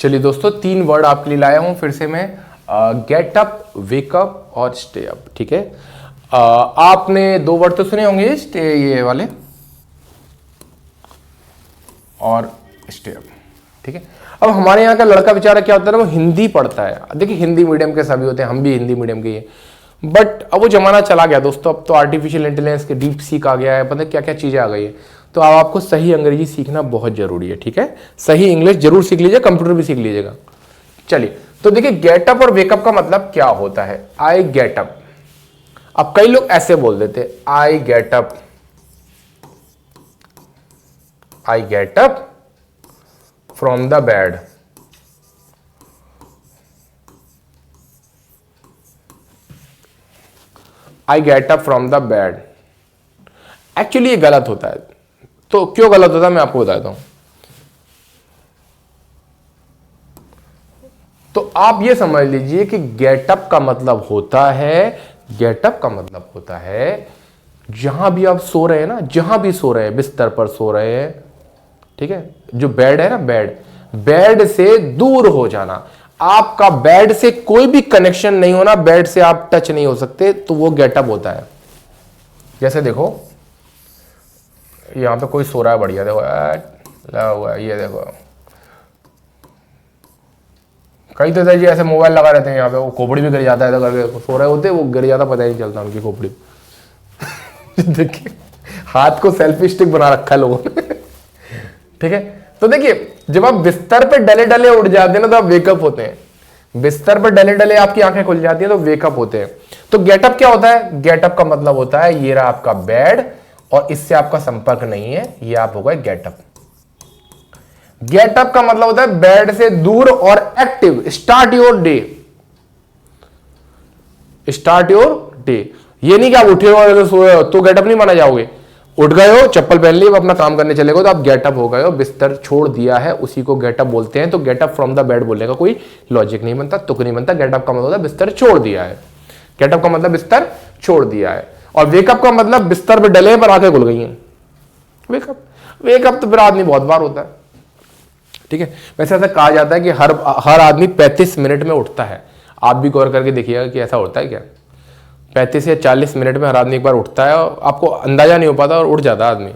चलिए दोस्तों, 3 वर्ड आपके लिए लाया हूं फिर से मैं, गेट अप, वेक अप और स्टे अप। ठीक है, आपने 2 वर्ड तो सुने होंगे, स्टे ये वाले और स्टे अप। ठीक है, अब हमारे यहाँ का लड़का बेचारा क्या होता है ना, वो हिंदी पढ़ता है। देखिए हिंदी मीडियम के सभी होते हैं, हम भी हिंदी मीडियम के ही हैं, बट अब वो जमाना चला गया दोस्तों। अब तो आर्टिफिशियल इंटेलिजेंस के डीप सीख आ गया है, पता क्या क्या चीज़ें आ गई है। तो अब आपको सही अंग्रेजी सीखना बहुत जरूरी है। ठीक है, सही इंग्लिश जरूर सीख लीजिए, कंप्यूटर भी सीख लीजिएगा। चलिए, तो देखिए गेटअप और वेकअप का मतलब क्या होता है। आई गेट अप, अब कई लोग ऐसे बोल देते, I get up, I get up from the bed. I get up from the bed, actually ये गलत होता है। तो क्यों गलत होता है मैं आपको बताता हूं। तो आप ये समझ लीजिए कि गेटअप का मतलब होता है, गेटअप का मतलब होता है जहां भी आप सो रहे हैं ना, जहां भी सो रहे हैं, बिस्तर पर सो रहे हैं, ठीक है, जो बेड है ना, बेड से दूर हो जाना। आपका बेड से कोई भी कनेक्शन नहीं होना, बेड से आप टच नहीं हो सकते, तो वो गेटअप होता है। जैसे देखो यहां पे कोई सो रहा है बढ़िया, देखो लगा हुआ है, ये देखो कई तो जी ऐसे मोबाइल लगा रहते हैं यहाँ पे, वो खोपड़ी भी गिर जाता है, तो करके सो रहे होते, वो गिर जाता, पता ही नहीं चलता उनकी खोपड़ी। देखिए हाथ को सेल्फी स्टिक बना रखा है लोगों ने। ठीक है, तो देखिए जब आप बिस्तर पे डले डले उठ जाते हैं ना, तो आप वेकअप होते हैं। बिस्तर पर डले डले आपकी आंखें खुल जाती हैं, तो वेकअप होते हैं। तो गेटअप क्या होता है, गेटअप का मतलब होता है ये रहा आपका बेड और इससे आपका संपर्क नहीं है, ये आप हो गए गेटअप। गेटअप का मतलब होता है बेड से दूर और active, start your day, start your day. ये नहीं कि आप उठे हो सोए हो तो गेटअप नहीं माना जाओगे। उठ गए हो, चप्पल पहन ली, अपना काम करने चले गए, तो आप गेटअप हो गए हो, बिस्तर छोड़ दिया है, उसी को गेटअप बोलते हैं। तो गेटअप फ्रॉम द बेड बोलने का कोई लॉजिक नहीं बनता, तुक नहीं बनता। गेटअप का मतलब होता है बिस्तर छोड़ दिया है, गेटअप का मतलब बिस्तर छोड़ दिया है। और वेकअप का मतलब बिस्तर पर डले पर आंखें खुल गई हैं, वेकअप। वेकअप तो फिर आदमी बहुत बार होता है। ठीक है, वैसे ऐसा कहा जाता है कि हर आदमी 35 मिनट में उठता है। आप भी गौर करके देखिएगा कि ऐसा होता है क्या। 35 या 40 मिनट में हर आदमी एक बार उठता है, और आपको अंदाजा नहीं हो पाता और उठ जाता है आदमी।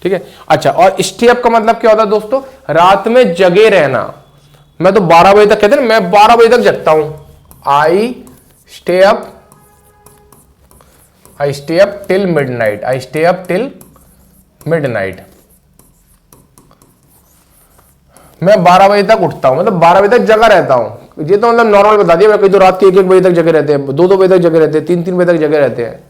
ठीक है, अच्छा, और स्टे अप का मतलब क्या होता है दोस्तों, रात में जगे रहना। मैं तो 12 बजे तक, कहते हैं मैं 12 बजे तक जगता हूं। I stay up till midnight, I stay up till midnight. मैं 12 बजे तक उठता हूं, मतलब 12 बजे तक जगा रहता हूं। ये तो मतलब नॉर्मल बता दिया। मैं कई तो रात के 1-1 बजे तक जगे रहते हैं, 2-2 बजे तक जगे रहते हैं, 3-3 बजे तक जगे रहते हैं।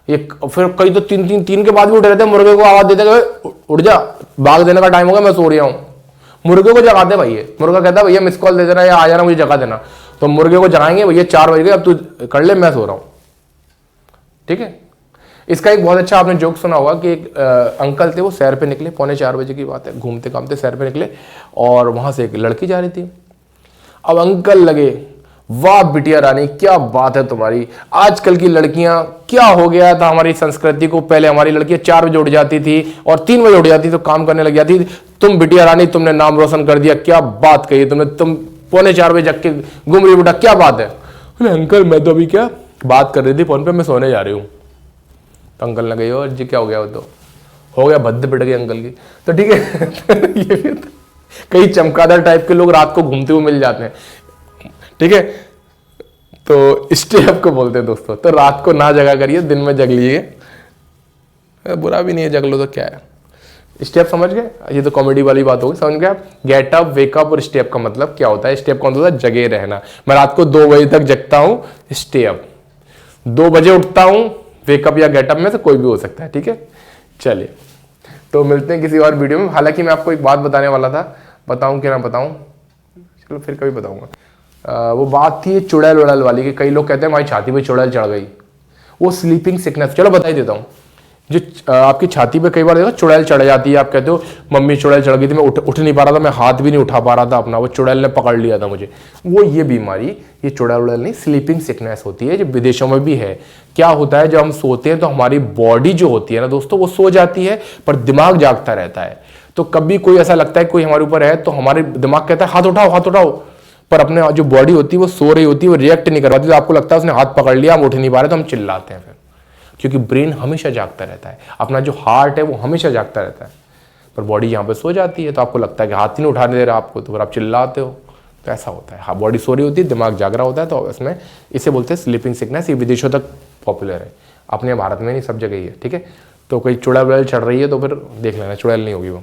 ये फिर कई तो 3 के बाद भी उठे रहते हैं। मुर्गे को आवाज देते हैं, उठ जा, भाग देने का टाइम हो गया, मैं सो रहा हूं। मुर्गे को जगाते भैया, मुर्गा कहता है भैया मिस कॉल दे देना या आ जाना, मुझे जगा देना। तो मुर्गे को जगाएंगे, भैया 4 बज गए, अब तू कर ले, मैं सो रहा हूं। ठीक है, इसका एक बहुत अच्छा आपने जोक सुना होगा कि एक अंकल थे, वो सैर पे निकले, 3:45 बजे की बात है, घूमते घामते सैर पे निकले और वहां से एक लड़की जा रही थी। अब अंकल लगे, वाह बिटिया रानी क्या बात है तुम्हारी, आजकल की लड़कियां, क्या हो गया था हमारी संस्कृति को। पहले हमारी लड़कियां 4 बजे उठ जाती थी और 3 बजे उठ जाती तो काम करने लग जाती। तुम बिटिया रानी, तुमने नाम रोशन कर दिया, क्या बात कही तुमने, तुम 3:45 बजे जग के घूम रही बेटा, क्या बात है। अंकल मैं तो अभी क्या बात कर रही थी फोन पे, मैं सोने जा रही हूँ। तो अंकल ने कही, और जी क्या हो गया, वो तो हो गया, भद्द पिट गई अंकल की। तो ठीक है, ये भी तो कई चमकादड़ टाइप के लोग रात को घूमते हुए मिल जाते हैं। ठीक है, तो स्टे अप को बोलते हैं दोस्तों। तो रात को ना जगा करिए, दिन में जग लीजिए, बुरा भी नहीं है, जग लो तो क्या है। स्टेप समझ गए, ये तो कॉमेडी वाली बात होगी, समझ गए आप। गेट अप, वेकअप और स्टेप का मतलब क्या होता है। स्टेप कौन होता है, जगे रहना। मैं रात को 2 बजे तक जगता हूं, स्टे अप। 2 बजे उठता हूं, वेकअप या गेटअप में से कोई भी हो सकता है। ठीक है, चलिए तो मिलते हैं किसी और वीडियो में। हालांकि मैं आपको एक बात बताने वाला था, बताऊं कि ना बताऊं, चलो फिर कभी बताऊंगा। वो बात थी चुड़ैल उड़ैल वाली, कि कई लोग कहते हैं हमारी छाती पे चुड़ैल चढ़ गई, वो स्लीपिंग सिकनेस। चलो बता ही देता हूँ। जो आपकी छाती पे कई बार देखो चुड़ैल चढ़ जाती है, आप कहते हो मम्मी चुड़ैल चढ़ गई थी, मैं उठ नहीं पा रहा था, मैं हाथ भी नहीं उठा पा रहा था अपना, वो चुड़ैल ने पकड़ लिया था मुझे। वो ये बीमारी, ये चुड़ैल उड़ैल नहीं, स्लीपिंग सिकनेस होती है, जो विदेशों में भी है। क्या होता है, जब हम सोते हैं तो हमारी बॉडी जो होती है ना दोस्तों, वो सो जाती है पर दिमाग जागता रहता है। तो कभी कोई ऐसा लगता है कोई हमारे ऊपर है तो हमारे दिमाग कहता है हाथ उठाओ हाथ उठाओ, पर अपने जो बॉडी होती है वो सो रही होती है, वो रिएक्ट नहीं कर पाती, तो आपको लगता है उसने हाथ पकड़ लिया, हम उठ नहीं पा रहे, तो हम चिल्लाते हैं फिर, क्योंकि ब्रेन हमेशा जागता रहता है, अपना जो हार्ट है वो हमेशा जागता रहता है, पर बॉडी यहाँ पे सो जाती है, तो आपको लगता है कि हाथ ही नहीं उठाने दे रहा आपको, तो फिर आप चिल्लाते हो। तो ऐसा होता है, हाँ बॉडी सो रही होती है, दिमाग जाग रहा होता है, तो इसमें इसे बोलते हैं स्लीपिंग सिकनेस। ये विदेशों तक पॉपुलर है, अपने भारत में नहीं, सब जगह ही है, ठीक है। तो कोई चुड़ैल वुड़ैल चढ़ रही है तो फिर देख लेना, चुड़ैल नहीं होगी वो।